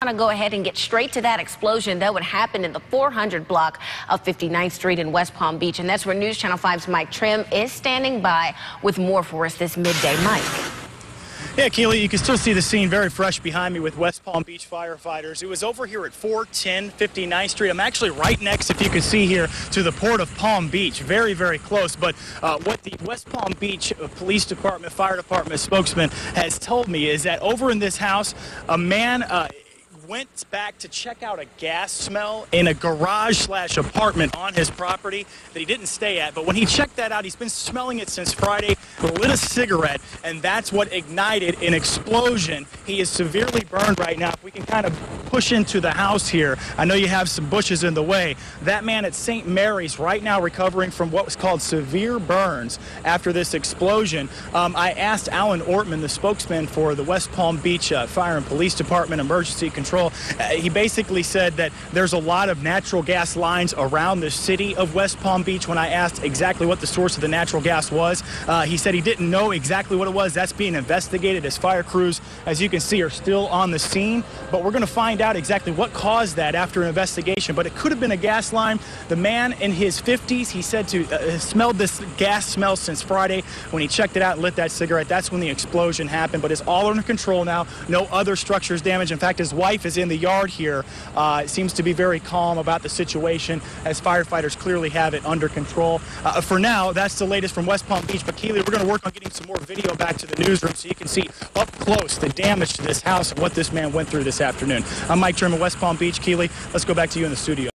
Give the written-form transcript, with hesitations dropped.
I want to go ahead and get straight to that explosion that would happen in the 400 block of 59th Street in West Palm Beach. And that's where News Channel 5's Mike Trim is standing by with more for us this midday. Mike. Yeah, Keely, you can still see the scene very fresh behind me with West Palm Beach firefighters. It was over here at 410 59th Street. I'm actually right next, if you can see here, to the Port of Palm Beach. Very, very close. But what the West Palm Beach Police Department, Fire Department spokesman has told me is that over in this house, a man went back to check out a gas smell in a garage/apartment on his property that he didn't stay at. But when he checked that out, he's been smelling it since Friday, lit a cigarette, and that's what ignited an explosion. He is severely burned right now. If we can kind of push into the house here, I know you have some bushes in the way. That man at St. Mary's right now recovering from what was called severe burns after this explosion. I asked Alan Ortman, the spokesman for the West Palm Beach Fire and Police Department Emergency Control. He basically said that there's a lot of natural gas lines around the city of West Palm Beach. When I asked exactly what the source of the natural gas was, he said he didn't know exactly what it was. That's being investigated as fire crews, as you can see, are still on the scene. But we're going to find out exactly what caused that after an investigation. But it could have been a gas line. The man in his 50s, he said to smelled this gas smell since Friday. When he checked it out and lit that cigarette, that's when the explosion happened. But it's all under control now. No other structures damaged. In fact, his wife is in the yard here. It seems to be very calm about the situation as firefighters clearly have it under control. For now, that's the latest from West Palm Beach. But Keely, we're going to work on getting some more video back to the newsroom so you can see up close the damage to this house and what this man went through this afternoon. I'm Mike Trim in West Palm Beach. Keely, let's go back to you in the studio.